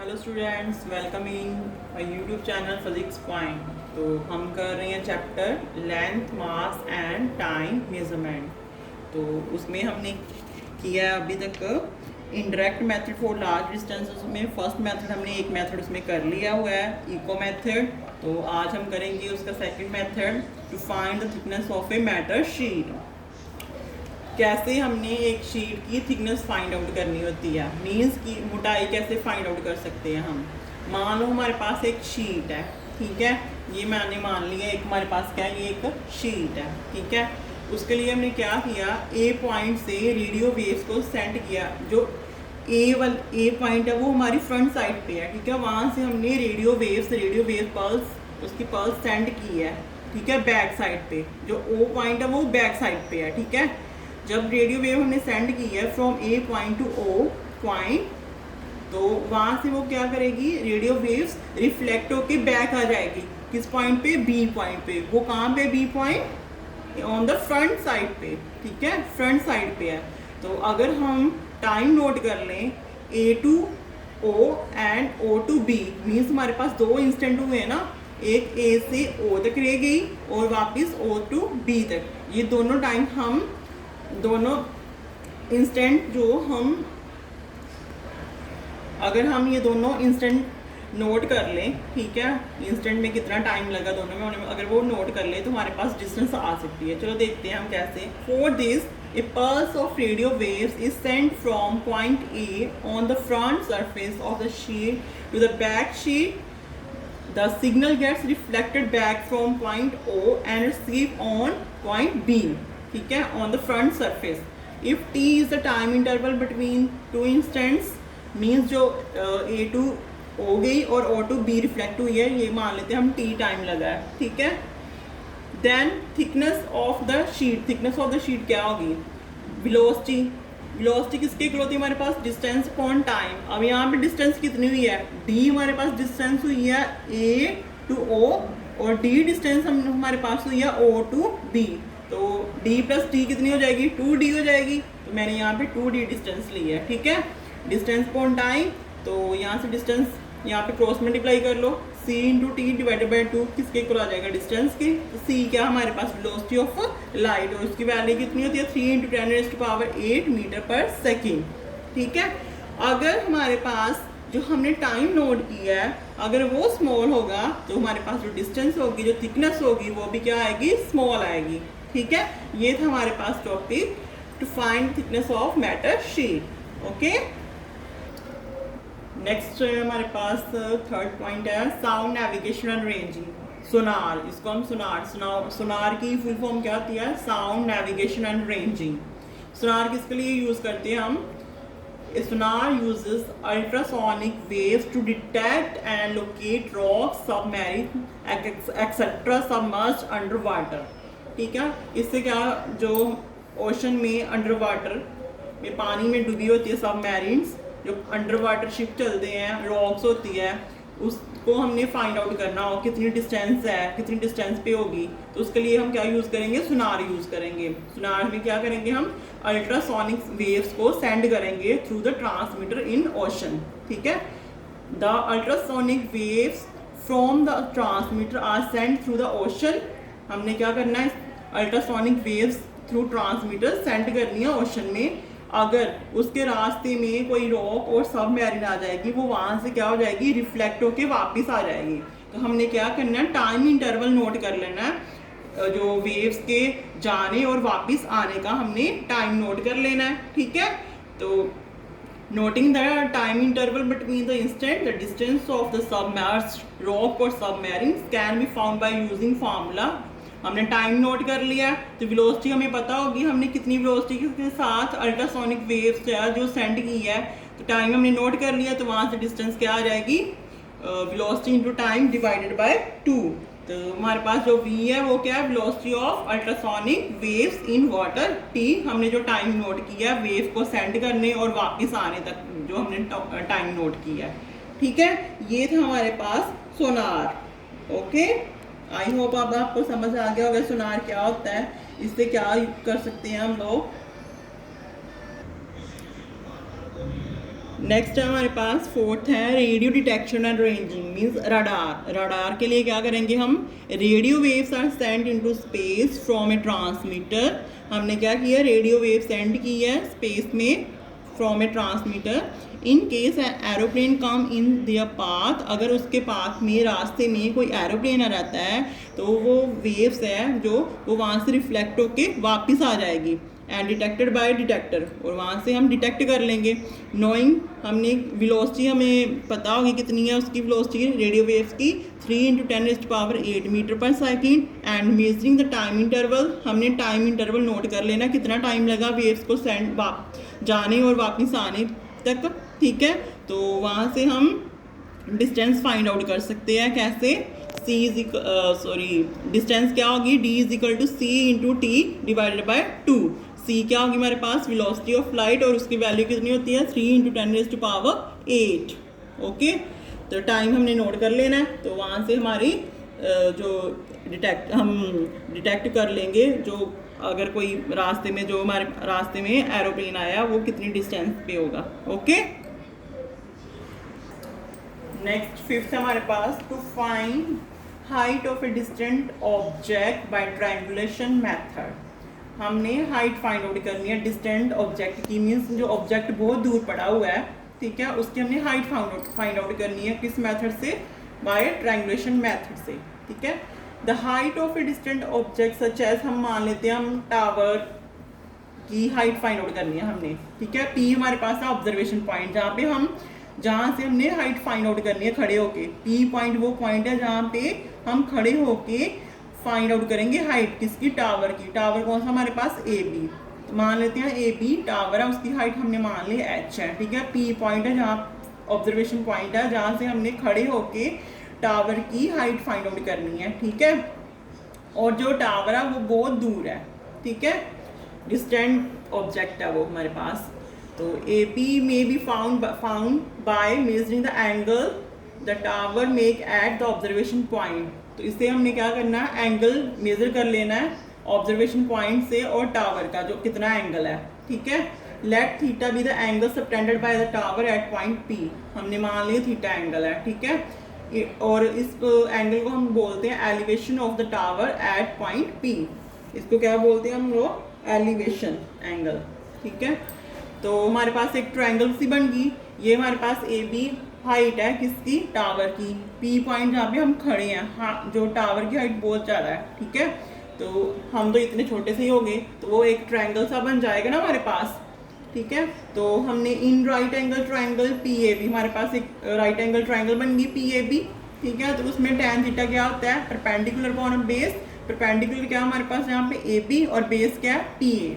Hello students, welcome in my YouTube channel physics point. तो हम कर रहे हैं chapter length, mass and time measurement. तो उसमें हमने किया है अभी तक indirect method for large distances में फर्स्ट मेथड हमने एक मेथड उसमें कर लिया हुआ है, इको मेथड। तो आज हम करेंगे उसका second method, to find the thickness of a metal sheet. कैसे हमने एक शीट की थिकनेस फाइंड आउट करनी होती है, मीन्स की मोटाई कैसे फाइंड आउट कर सकते हैं हम। मान लो हमारे पास एक शीट है, ठीक है, ये मैंने मान लिया एक हमारे पास क्या है, ये एक शीट है, ठीक है। उसके लिए हमने क्या किया, ए पॉइंट से रेडियो वेव्स को सेंड किया। जो ए पॉइंट है वो हमारी फ्रंट साइड पे है, ठीक है। वहाँ से हमने रेडियो वेव पल्स उसकी पल्स सेंड की है, ठीक है, बैक साइड पे। जो ओ पॉइंट है वो बैक साइड पे है, ठीक है। जब रेडियो वेव हमने सेंड की है from a point to O point, तो वहाँ से वो क्या करेगी, रेडियो वेव्स रिफ्लेक्ट होके बैक आ जाएगी किस पॉइंट पे, बी पॉइंट पे। वो कहाँ पे, B point on the front side पे, ठीक है, फ्रंट साइड पे है। तो अगर हम टाइम नोट कर लें, A to O and O to B, means हमारे पास दो इंस्टेंट हुए हैं ना, एक ए से ओ तक रह गई और वापस ओ टू बी तक। ये दोनों टाइम हम दोनों इंस्टेंट जो हम, अगर हम ये दोनों इंस्टेंट नोट कर लें, ठीक है, इंस्टेंट में कितना टाइम लगा दोनों में होने में, अगर वो नोट कर ले तो हमारे पास डिस्टेंस आ सकती है। चलो देखते हैं हम कैसे। For this a pulse of radio waves is sent from point A on the front surface of the sheet to the back sheet. The signal gets reflected back from point O and received on point B, ठीक है, on the front surface. If t is the time interval between two instants, means जो A to O गई और O to B reflect हुई है, ये मान लेते हैं हम t टाइम लगा है, ठीक है। Then thickness of the sheet क्या होगी, वेलोसिटी किसके इक्वल होती है हमारे पास, डिस्टेंस अपॉन टाइम। अब यहाँ पे डिस्टेंस कितनी हुई है, डी हमारे पास डिस्टेंस हुई है ए टू ओ, और डी डिस्टेंस हमारे पास हुई है ओ टू बी। तो डी प्लस डी कितनी हो जाएगी, 2d हो जाएगी। तो मैंने यहाँ पे 2d डिस्टेंस ली है, ठीक है, डिस्टेंस अपॉन टाइम। तो यहाँ से डिस्टेंस यहाँ पे क्रॉस मल्टीप्लाई कर लो, c into T divided by 2 किसके इक्वल आ जाएगा, डिस्टेंस की। तो c क्या हमारे पास, वेलोसिटी ऑफ लाइट, और उसकी वैल्यू कितनी होती है, 3 इंटू 10⁸ मीटर पर सेकेंड, ठीक है। अगर हमारे पास जो हमने टाइम नोट किया है अगर वो स्मॉल होगा तो हमारे पास जो डिस्टेंस होगी, जो थिकनेस होगी, वो भी क्या आएगी, स्मॉल आएगी, ठीक है। ये था हमारे पास topic, to find thickness of metal sheet, okay. Next हमारे पास थर्ड पॉइंट है sound navigation and ranging, sonar. इसको हम सोनार की फुल फॉर्म क्या होती है, sound navigation and ranging. Sonar किसके लिए यूज करते हैं हम, sonar uses ultrasonic waves to detect and locate rock, submarine etcetera submerged under water, ठीक है। इससे क्या, जो ओशन में अंडर वाटर में पानी में डूबी होती है सबमरीन्स, जो अंडर वाटर शिप चलते हैं, रॉक्स होती है, उसको हमने फाइंड आउट करना हो कितनी डिस्टेंस है, कितनी डिस्टेंस पे होगी। तो उसके लिए हम क्या यूज़ करेंगे, सोनार यूज़ करेंगे। सोनार में क्या करेंगे, हम अल्ट्रासोनिक वेव्स को सेंड करेंगे through the transmitter in ocean, ठीक है। The ultrasonic waves from the transmitter are send through the ocean. हमने क्या करना है, ultrasonic waves through transmitter send करनी है ओशन में। अगर उसके रास्ते में कोई रॉक और सबमरीन आ जाएगी, वो वहाँ से क्या हो जाएगी, रिफ्लेक्ट होके वापस आ जाएगी। तो हमने क्या करना है, टाइम इंटरवल नोट कर लेना है, जो वेव्स के जाने और वापस आने का हमने टाइम नोट कर लेना है, ठीक है। तो noting the time interval between the instant, the distance of the submerged rock और submarine can be found by using formula. हमने टाइम नोट कर लिया, तो वेलोसिटी हमें पता होगी, हमने कितनी वेलोसिटी के साथ अल्ट्रासोनिक वेव्स जो सेंड की है। तो टाइम हमने नोट कर लिया, तो वहाँ से डिस्टेंस क्या आ जाएगी, velocity into time divided by 2। तो हमारे पास जो v है वो क्या है, velocity of ultrasonic waves in water. t हमने जो टाइम नोट किया वेव को सेंड करने और वापस आने तक जो हमने टाइम नोट किया है, ठीक है। ये था हमारे पास सोनार, ओके। आई होप अब आपको समझ आ गया होगा सोनार क्या होता है, इससे क्या कर सकते हैं हम लोग। नेक्स्ट है हमारे पास फोर्थ है radio detection and ranging means radar. Radar के लिए क्या करेंगे हम, radio waves are send into space from a transmitter. हमने क्या किया, रेडियो वेव सेंड की है स्पेस में from a transmitter. In case aeroplane come in their path, अगर उसके पाथ में रास्ते में कोई एरोप्लेन आ रहता है तो वो वेव्स है जो वो वहाँ से रिफ्लेक्ट होके वापस आ जाएगी एंड डिटेक्टेड बाय डिटेक्टर, और वहाँ से हम डिटेक्ट कर लेंगे। नोइंग, हमने वेलोसिटी हमें पता होगी कितनी है उसकी वेलोसिटी रेडियो वेव्स की, 3 × 10⁸ मीटर पर second. And measuring the time interval, हमने टाइम इंटरवल नोट कर लेना कितना टाइम लगा वेव्स को सेंड जाने और वापस आने तक, ठीक है। तो वहाँ से हम डिस्टेंस फाइंड आउट कर सकते हैं कैसे, डिस्टेंस क्या होगी, D=C×T/2। C क्या होगी हमारे पास, वेलोसिटी ऑफ लाइट, और उसकी वैल्यू कितनी होती है 3 × 10⁸। ओके, तो टाइम हमने नोट कर लेना है। तो वहाँ से हमारी जो हम डिटेक्ट कर लेंगे जो अगर कोई रास्ते में, जो हमारे रास्ते में एरोप्लेन आया वो कितनी डिस्टेंस पे होगा। ओके, नेक्स्ट फिफ्थ हमारे पास to find height of a distant object by triangulation method. हमने हाइट फाइंड आउट करनी है डिस्टेंट ऑब्जेक्ट की, मीन्स जो ऑब्जेक्ट बहुत दूर पड़ा हुआ है, ठीक है, उसकी हमने हाइट फाइंड आउट करनी है किस मेथड से, बाय ट्रायंगुलेशन मेथड से, ठीक है। The height of a distant object such as, हम मान लेते हैं हम टावर की हाइट फाइंड आउट करनी है हमने, ठीक है। P हमारे पास है ऑब्जर्वेशन पॉइंट, जहाँ से हमने हाइट फाइंड आउट करनी है खड़े होके। P पॉइंट वो पॉइंट है जहाँ पे हम खड़े होके फाइंड आउट करेंगे हाइट किसकी, टावर की। टावर कौन सा हमारे पास, AB, मान लेते हैं AB टावर है, उसकी हाइट हमने मान ली H है, ठीक है। P पॉइंट है जहाँ ऑब्जर्वेशन पॉइंट है जहाँ से हमने खड़े होके टावर की हाइट फाइंड आउट करनी है, ठीक है। और जो टावर है वो बहुत दूर है, ठीक है, डिस्टेंट ऑब्जेक्ट है वो हमारे पास। तो AP may be found by measuring the angle the tower make at the observation point। तो इससे हमने क्या करना है, एंगल मेजर कर लेना है ऑब्जर्वेशन पॉइंट से और टावर का जो कितना एंगल है, ठीक है। Let theta be the angle subtended by the tower at point P, हमने मान लिया थीटा एंगल है, ठीक है। और इस एंगल को हम बोलते हैं elevation of the tower at point P। इसको क्या बोलते हैं हम लोग, एलिवेशन एंगल, ठीक है। तो हमारे पास एक ट्रायंगल सी बन गई। ये हमारे पास AB हाइट है किसकी, टावर की। P पॉइंट जहाँ पे हम खड़े हैं, हाँ, जो टावर की हाइट बहुत ज़्यादा है, ठीक है। तो हम तो इतने छोटे से ही हो गए, तो वो एक ट्रायंगल सा बन जाएगा ना हमारे पास, ठीक है। तो हमने in right angle triangle PAB, हमारे पास एक राइट एंगल ट्रायंगल बन गई PAB, ठीक है। तो उसमें tan थीटा क्या होता है, परपेंडिकुलर अपॉन बेस। परपेंडिकुलर क्या हमारे पास यहाँ पे AB और बेस क्या है PA।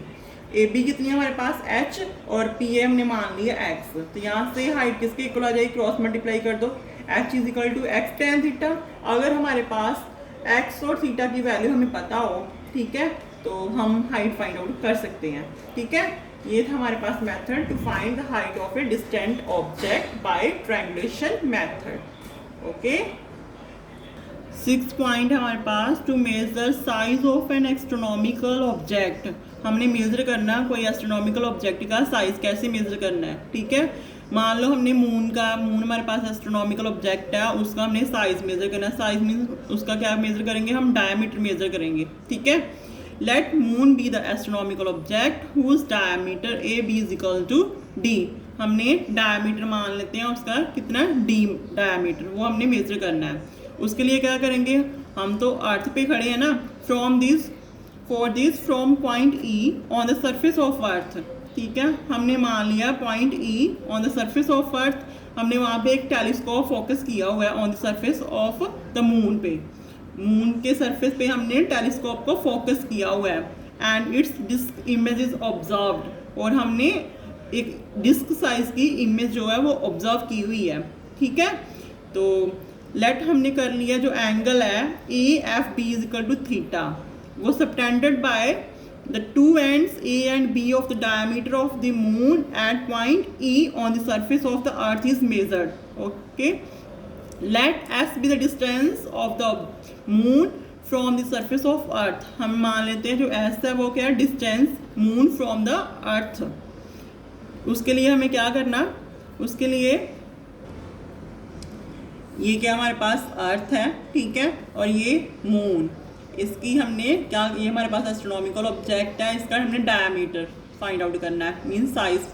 AB कितनी है हमारे पास H और PA हमने मान लिया X। तो यहाँ से हाइट किसके इक्वल आ जाएगी, क्रॉस मल्टीप्लाई कर दो, H=X tan थीटा। अगर हमारे पास X और थीटा की वैल्यू हमें पता हो, ठीक है, तो हम हाइट फाइंड आउट कर सकते हैं, ठीक है। ये था हमारे पास method to find the height of a distant object by triangulation method. Okay, 6th point है हमारे पास to measure size of an astronomical object. हमने मेजर करना कोई एस्ट्रोनॉमिकल ऑब्जेक्ट का साइज कैसे मेजर करना है, ठीक है। मान लो हमने मून हमारे पास एस्ट्रोनॉमिकल ऑब्जेक्ट है, उसका हमने साइज मेजर करना है। साइज मीन्स उसका क्या मेजर करेंगे हम, डायमीटर मेजर करेंगे, ठीक है। Let moon be the astronomical object whose diameter AB=D। हमने डायमीटर मान लेते हैं उसका कितना, D डायमीटर, वो हमने मेजर करना है। उसके लिए क्या करेंगे, हम तो अर्थ पे खड़े हैं ना, from point E on the surface of earth, ठीक है। हमने मान लिया point E on the surface of earth, हमने वहाँ पे एक टेलीस्कोप फोकस किया हुआ है on the surface of the moon पे। मून के सरफेस पे हमने टेलीस्कोप को फोकस किया हुआ है and it's disc image is observed, और हमने एक डिस्क साइज की इमेज जो है वो ऑब्जर्व की हुई है, ठीक है। तो लेट हमने कर लिया जो एंगल है AFB=थीटा, वो subtended by the two ends A and B of the diameter of the moon at point E on the surface of the earth is measured. Okay, let S be the distance of the moon from the surface of earth। हम मान लेते हैं जो S है वो क्या है, distance moon from the earth. उसके लिए हमें क्या करना, उसके लिए ये क्या हमारे पास अर्थ है, ठीक है, और ये मून, इसकी हमने क्या, ये हमारे पास एस्ट्रोनॉमिकल ऑब्जेक्ट है, इसका हमने डायमीटर फाइंड आउट करना है, मीन साइज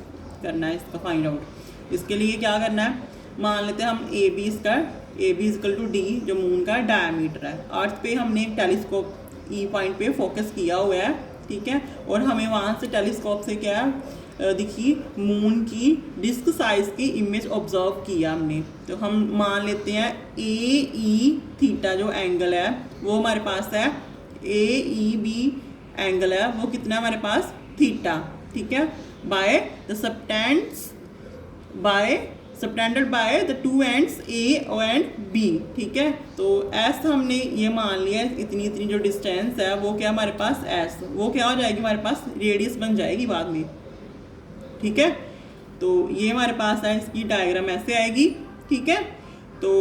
करना है इसका फाइंड आउट। इसके लिए क्या करना है, मान लेते हैं हम ए बी, इसका A B equal to D जो मून का डायमीटर है। अर्थ पे हमने एक टेलीस्कोप ई पॉइंट पे फोकस किया हुआ है, ठीक है, और हमें वहाँ से टेलीस्कोप से क्या दिखी, मून की डिस्क साइज की इमेज ऑब्जर्व किया हमने। तो हम मान लेते हैं ए ई थीटा जो एंगल है वो हमारे पास है, ए ई बी एंगल है वो कितना है हमारे पास, थीटा, ठीक है, by the subtended by the two ends A and B, ठीक है। तो एस हमने ये मान लिया, इतनी इतनी जो डिस्टेंस है वो क्या हमारे पास एस, वो क्या हो जाएगी हमारे पास, रेडियस बन जाएगी बाद में, ठीक है। तो ये हमारे पास है, इसकी डायग्राम ऐसे आएगी, ठीक है। तो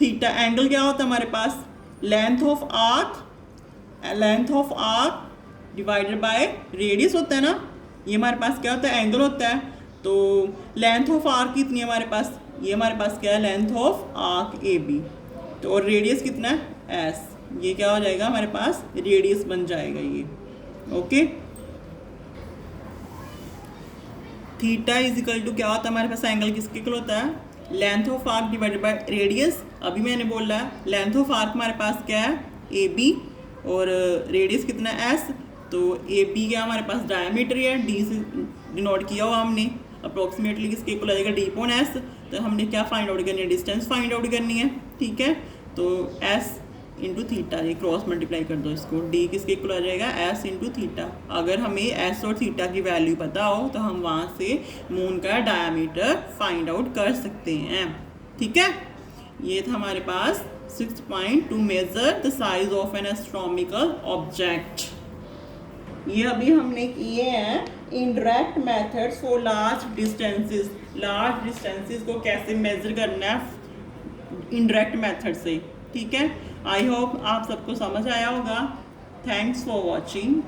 थीटा एंगल क्या होता है हमारे पास, length of arc divided by radius होता है ना, ये हमारे पास क्या होता है, एंगल होता है। तो लेंथ ऑफ आर्क कितनी है हमारे पास, ये हमारे पास क्या है, length of arc A B, तो और रेडियस कितना है एस, ये क्या हो जाएगा हमारे पास, रेडियस बन जाएगा ये, okay. Theta is equal to क्या होता है हमारे पास, एंगल किसके इक्वल होता है, length of arc divided by radius. अभी मैंने बोला है लेंथ ऑफ आर्क हमारे पास क्या है, ए बी, और रेडियस कितना है एस। तो ए बी क्या हमारे पास डायमीटर है, डी से डिनोट किया हुआ हमने, अप्रोक्सीमेटली किसके इक्वल आ जाएगा, डी अपॉन एस। तो हमने क्या फाइंड आउट करनी है, डिस्टेंस फाइंड आउट करनी है, ठीक है। तो एस इंटू थीटा, ये क्रॉस मल्टीप्लाई कर दो इसको, डी किसके इक्वल आ जाएगा, एस इंटू थीटा। अगर हमें एस और थीटा की वैल्यू पता हो तो हम वहाँ से मून का डायमीटर फाइंड आउट कर सकते हैं, ठीक है। ये था हमारे पास 6 point two measure the size of an astronomical object. ये अभी हमने किए हैं indirect methods for large distances. Large distances को कैसे मेजर करना है इनडायरेक्ट मेथड से, ठीक है। आई होप आप सबको समझ आया होगा। Thanks for watching.